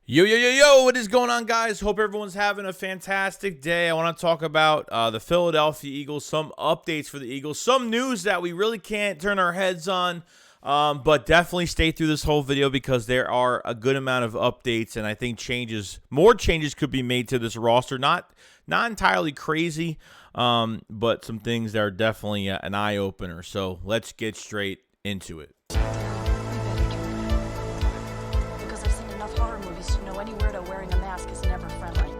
Yo, yo, yo, yo, what is going on, guys? Hope everyone's having a fantastic day. I want to talk about the Philadelphia Eagles, some updates for the Eagles, some news that we really can't turn our heads on, but definitely stay through this whole video because there are a good amount of updates, and I think more changes could be made to this roster. Not entirely crazy, but some things that are definitely an eye-opener. So let's get straight into it. Because I've seen enough horror movies to know any weirdo wearing a mask is never friendly.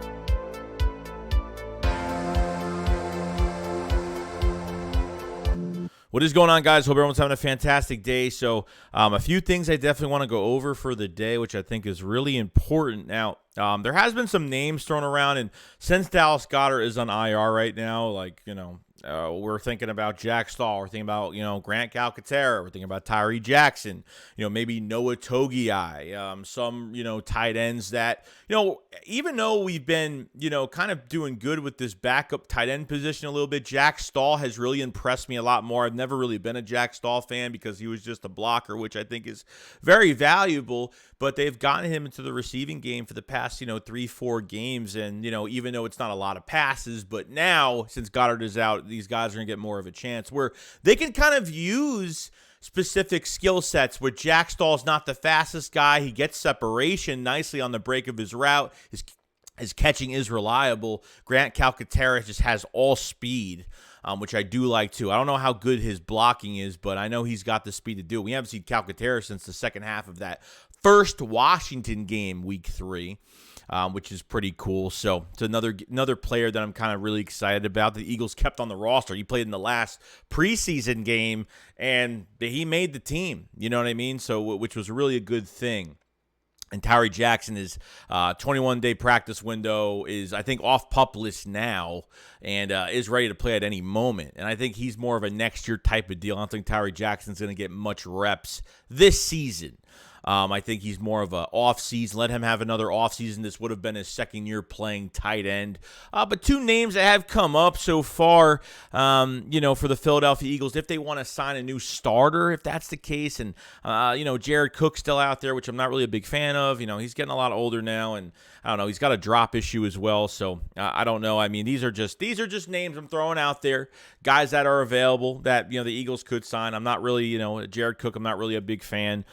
What is going on, guys? Hope everyone's having a fantastic day. So a few things I definitely want to go over for the day, which I think is really important. Now, there has been some names thrown around, and since Dallas Goedert is on IR right now, we're thinking about Jack Stahl. We're thinking about, Grant Calcaterra. We're thinking about Tyree Jackson. Maybe Noah Togiai. Some, tight ends that, even though we've been, kind of doing good with this backup tight end position a little bit, Jack Stahl has really impressed me a lot more. I've never really been a Jack Stahl fan because he was just a blocker, which I think is very valuable. But they've gotten him into the receiving game for the past, 3-4 games. And, even though it's not a lot of passes, but now since Goddard is out, these guys are going to get more of a chance where they can kind of use specific skill sets where Jack Stahl is not the fastest guy. He gets separation nicely on the break of his route. His catching is reliable. Grant Calcaterra just has all speed, which I do like too. I don't know how good his blocking is, but I know he's got the speed to do it. We haven't seen Calcaterra since the second half of that first Washington game, week 3. Which is pretty cool. So it's another player that I'm kind of really excited about. The Eagles kept on the roster. He played in the last preseason game, and he made the team. You know what I mean? So, which was really a good thing. And Tyree Jackson is 21-day practice window is, I think, off PUP list now and is ready to play at any moment. And I think he's more of a next-year type of deal. I don't think Tyree Jackson's going to get much reps this season. I think he's more of an off-season. Let him have another off-season. This would have been his second year playing tight end. But two names that have come up so far, for the Philadelphia Eagles, if they want to sign a new starter, if that's the case. And, Jared Cook's still out there, which I'm not really a big fan of. He's getting a lot older now, and I don't know. He's got a drop issue as well, so I don't know. I mean, these are just names I'm throwing out there, guys that are available that the Eagles could sign. I'm not really, Jared Cook. I'm not really a big fan.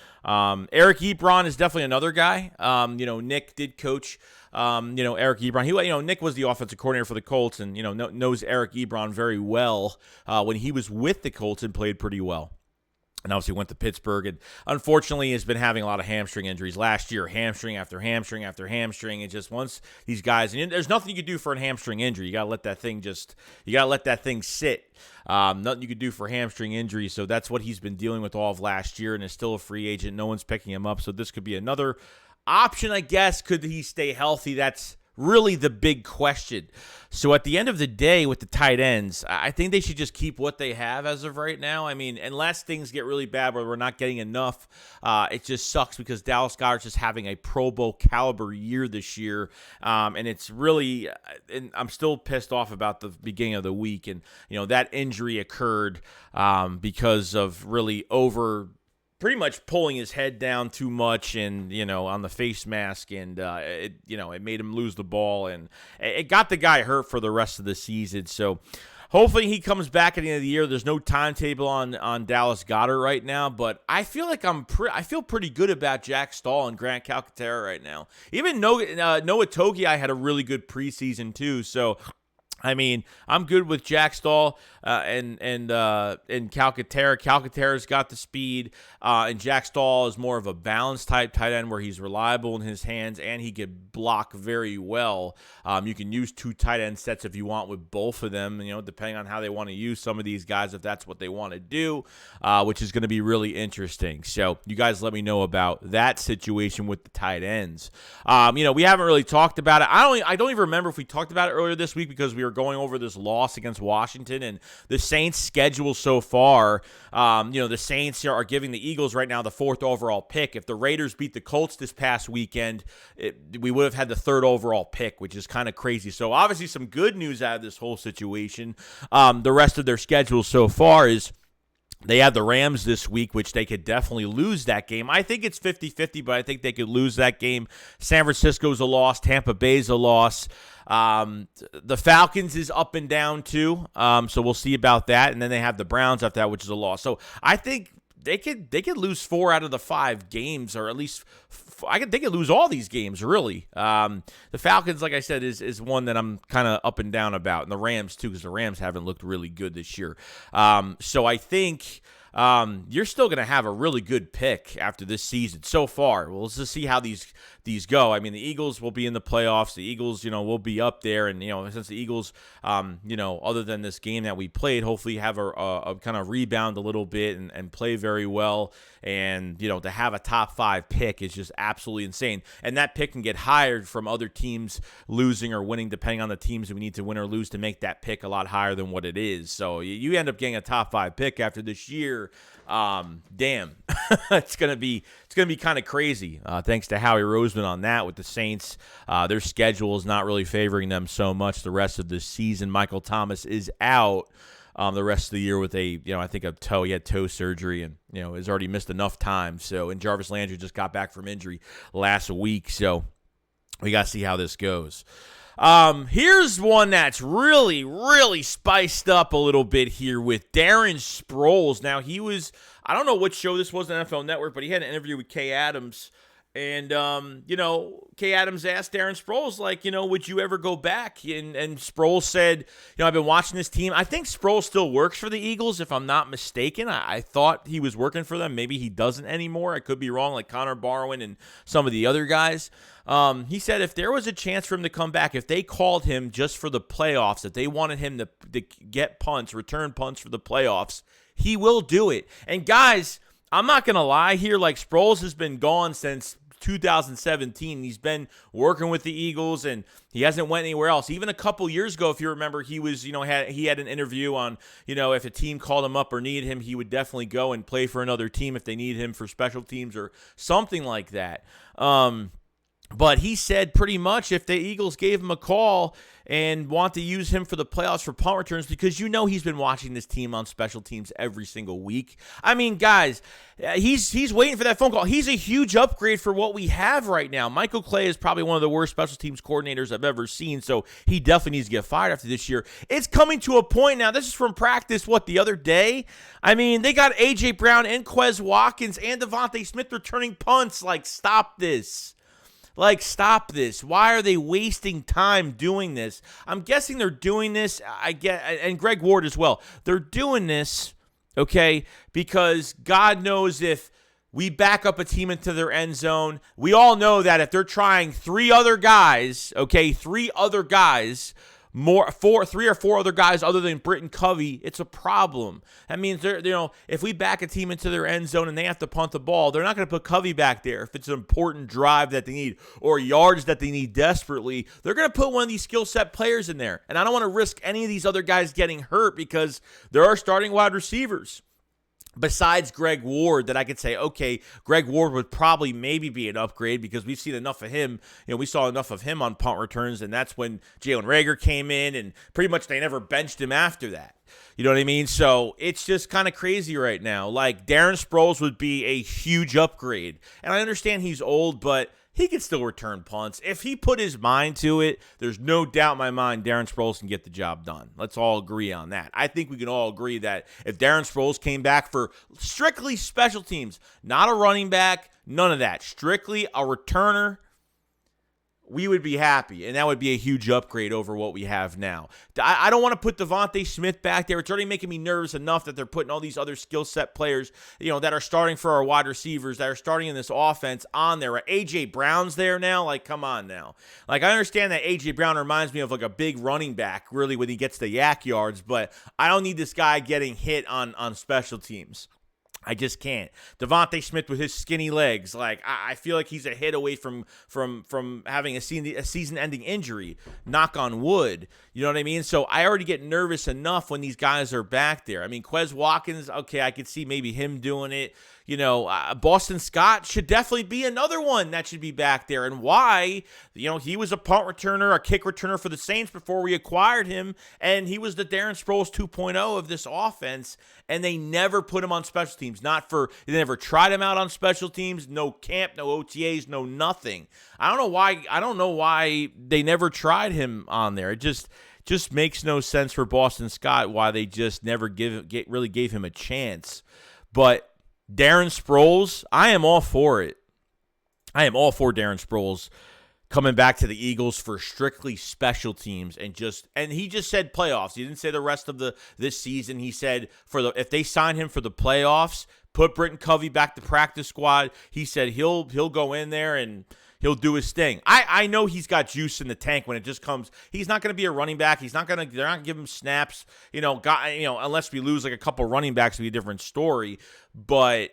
Eric Ebron is definitely another guy. Nick did coach. Eric Ebron. Nick was the offensive coordinator for the Colts, and knows Eric Ebron very well. When he was with the Colts and played pretty well. And obviously went to Pittsburgh, and unfortunately has been having a lot of hamstring injuries last year, hamstring after hamstring after hamstring. And just once these guys, and there's nothing you can do for a hamstring injury. You got to let that thing sit. Nothing you could do for hamstring injury. So that's what he's been dealing with all of last year and is still a free agent. No one's picking him up. So this could be another option, I guess. Could he stay healthy? That's really the big question. So at the end of the day with the tight ends, I think they should just keep what they have as of right now. I mean, unless things get really bad where we're not getting enough, it just sucks because Dallas Goedert's just having a Pro Bowl caliber year this year. And it's really, and I'm still pissed off about the beginning of the week. And, that injury occurred because of really pretty much pulling his head down too much and, on the face mask, and it made him lose the ball, and it got the guy hurt for the rest of the season. So hopefully he comes back at the end of the year. There's no timetable on Dallas Goedert right now, but I feel like I feel pretty good about Jack Stahl and Grant Calcaterra right now. Even Noah Togiai had a really good preseason too, so I mean, I'm good with Jack Stahl and Calcaterra. Calcaterra's got the speed, and Jack Stahl is more of a balanced type tight end where he's reliable in his hands and he can block very well. You can use two tight end sets if you want with both of them, depending on how they want to use some of these guys, if that's what they want to do, which is going to be really interesting. So you guys let me know about that situation with the tight ends. We haven't really talked about it. I don't even remember if we talked about it earlier this week because we were going over this loss against Washington and the Saints' schedule so far. The Saints are giving the Eagles right now the 4th overall pick. If the Raiders beat the Colts this past weekend, we would have had the 3rd overall pick, which is kind of crazy. So obviously some good news out of this whole situation. The rest of their schedule so far is They have the Rams this week, which they could definitely lose that game. I think it's 50-50, but I think they could lose that game. San Francisco's a loss. Tampa Bay's a loss. The Falcons is up and down too, so we'll see about that. And then they have the Browns after that, which is a loss. So I think they could lose 4 out of the 5 games, or at least they could lose all these games, really. The Falcons, like I said, is one that I'm kind of up and down about, and the Rams too, because the Rams haven't looked really good this year. So I think you're still going to have a really good pick after this season so far. Well, let's just see how these go. I mean, the Eagles will be in the playoffs. The Eagles, will be up there. And, since the Eagles, other than this game that we played, hopefully have a kind of rebound a little bit and play very well. And, to have a top 5 pick is just absolutely insane. And that pick can get higher from other teams losing or winning, depending on the teams that we need to win or lose to make that pick a lot higher than what it is. So you end up getting a top 5 pick after this year. Damn, it's gonna be kind of crazy. Thanks to Howie Roseman on that with the Saints. Their schedule is not really favoring them so much the rest of the season. Michael Thomas is out the rest of the year with I think a toe. He had toe surgery and has already missed enough time. So, and Jarvis Landry just got back from injury last week. So we got to see how this goes. Here's one that's really, really spiced up a little bit here with Darren Sproles. Now, I don't know what show this was on NFL Network, but he had an interview with Kay Adams. And, Kay Adams asked Darren Sproles, would you ever go back? And Sproles said, I've been watching this team. I think Sproles still works for the Eagles, if I'm not mistaken. I thought he was working for them. Maybe he doesn't anymore. I could be wrong, like Connor Barwin and some of the other guys. He said if there was a chance for him to come back, if they called him just for the playoffs, if they wanted him to get punts, return punts for the playoffs, he will do it. And guys, I'm not going to lie here. Sproles has been gone since 2017. He's been working with the Eagles, and he hasn't went anywhere else. Even a couple years ago, if you remember, he was, he had an interview on, if a team called him up or needed him, he would definitely go and play for another team if they needed him for special teams or something like that. But he said pretty much if the Eagles gave him a call and want to use him for the playoffs for punt returns, because he's been watching this team on special teams every single week. I mean, guys, he's waiting for that phone call. He's a huge upgrade for what we have right now. Michael Clay is probably one of the worst special teams coordinators I've ever seen, so he definitely needs to get fired after this year. It's coming to a point now. This is from practice, the other day? I mean, they got A.J. Brown and Quez Watkins and Devontae Smith returning punts. Stop this. Stop this. Why are they wasting time doing this? I'm guessing they're doing this, and Greg Ward as well. They're doing this, okay, because God knows if we back up a team into their end zone, we all know that if they're trying 3 other guys, okay, 3 other guys, 3 or 4 other guys other than Britton Covey, it's a problem. That means if we back a team into their end zone and they have to punt the ball, they're not going to put Covey back there. If it's an important drive that they need or yards that they need desperately, they're going to put one of these skill set players in there. And I don't want to risk any of these other guys getting hurt because there are starting wide receivers besides Greg Ward that I could say, okay, Greg Ward would probably maybe be an upgrade because we've seen enough of him. We saw enough of him on punt returns, and that's when Jalen Reagor came in, and pretty much they never benched him after that. You know what I mean? So it's just kind of crazy right now. Darren Sproles would be a huge upgrade. And I understand he's old, but he can still return punts. If he put his mind to it, there's no doubt in my mind Darren Sproles can get the job done. Let's all agree on that. I think we can all agree that if Darren Sproles came back for strictly special teams, not a running back, none of that, strictly a returner, we would be happy, and that would be a huge upgrade over what we have now. I don't want to put Devontae Smith back there. It's already making me nervous enough that they're putting all these other skill set players, that are starting for our wide receivers, that are starting in this offense on there. A.J. Brown's there now. Come on now. I understand that A.J. Brown reminds me of a big running back, really, when he gets the yak yards, but I don't need this guy getting hit on special teams. I just can't. Devontae Smith with his skinny legs, I feel like he's a hit away from having a season-ending injury. Knock on wood. You know what I mean? So I already get nervous enough when these guys are back there. I mean, Quez Watkins, okay, I could see maybe him doing it. Boston Scott should definitely be another one that should be back there. And why? He was a punt returner, a kick returner for the Saints before we acquired him, and he was the Darren Sproles 2.0 of this offense, and they never put him on special teams. They never tried him out on special teams. No camp, no OTAs, no nothing. I don't know why they never tried him on there. It just makes no sense for Boston Scott why they just never really gave him a chance. But Darren Sproles, I am all for it. I am all for Darren Sproles coming back to the Eagles for strictly special teams and he just said playoffs. He didn't say the rest of this season. He said if they sign him for the playoffs, put Britton Covey back to practice squad. He said he'll go in there and he'll do his thing. I know he's got juice in the tank when it just comes. He's not going to be a running back. They're not going to give him snaps. Unless we lose like a couple running backs, it'll be a different story. But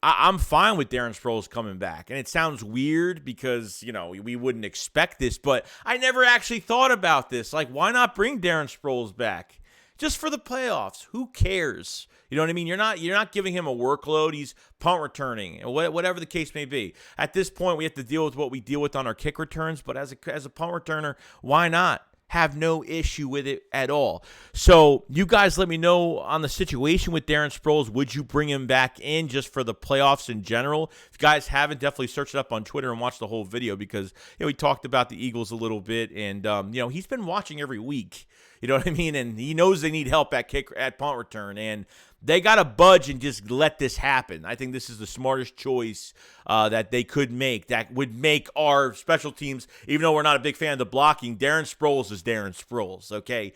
I'm fine with Darren Sproles coming back. And it sounds weird because, we wouldn't expect this, but I never actually thought about this. Like, why not bring Darren Sproles back? Just for the playoffs. Who cares? You know what I mean? You're not giving him a workload. He's punt returning, whatever the case may be. At this point, we have to deal with what we deal with on our kick returns, but as a punt returner, why not? Have no issue with it at all. So you guys let me know on the situation with Darren Sproles. Would you bring him back in just for the playoffs in general? If you guys haven't, definitely search it up on Twitter and watch the whole video because we talked about the Eagles a little bit, and he's been watching every week. You know what I mean? And he knows they need help at punt return, and they got to budge and just let this happen. I think this is the smartest choice that they could make. That would make our special teams, even though we're not a big fan of the blocking, Darren Sproles is Darren Sproles, okay?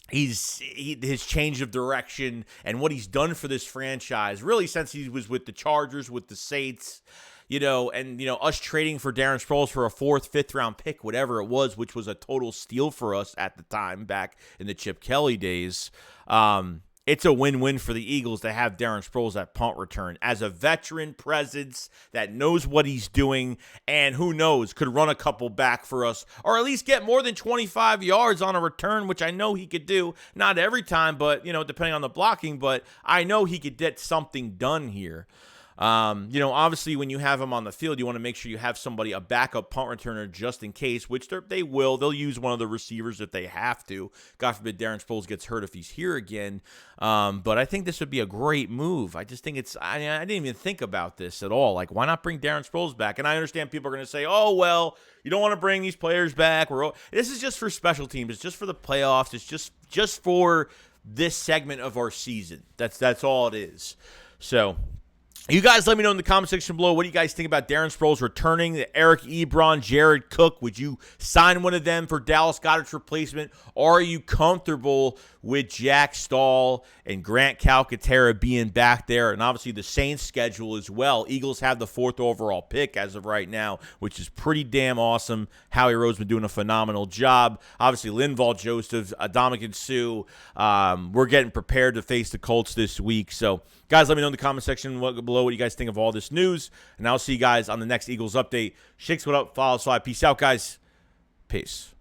His change of direction and what he's done for this franchise, really since he was with the Chargers, with the Saints, us trading for Darren Sproles for a 4th, 5th round pick, whatever it was, which was a total steal for us at the time back in the Chip Kelly days. It's a win-win for the Eagles to have Darren Sproles at punt return as a veteran presence that knows what he's doing and who knows, could run a couple back for us or at least get more than 25 yards on a return, which I know he could do. Not every time, but, depending on the blocking, but I know he could get something done here. Obviously when you have him on the field, you want to make sure you have somebody, a backup punt returner just in case, which they will. They'll use one of the receivers if they have to. God forbid Darren Sproles gets hurt if he's here again. But I think this would be a great move. I just think I didn't even think about this at all. Like, why not bring Darren Sproles back? And I understand people are going to say, oh, well, you don't want to bring these players back. This is just for special teams. It's just for the playoffs. It's just for this segment of our season. That's all it is. So you guys let me know in the comment section below. What do you guys think about Darren Sproles returning? Eric Ebron, Jared Cook. Would you sign one of them for Dallas Goedert's replacement? Or are you comfortable with Jack Stahl and Grant Calcaterra being back there? And obviously the Saints schedule as well. Eagles have the 4th overall pick as of right now, which is pretty damn awesome. Howie Rose's been doing a phenomenal job. Obviously Linval Joseph, Adamakin Sue. We're getting prepared to face the Colts this week. So guys, let me know in the comment section below what you guys think of all this news. And I'll see you guys on the next Eagles update. SHAKESQUAD up, follow, slide. Peace out, guys. Peace.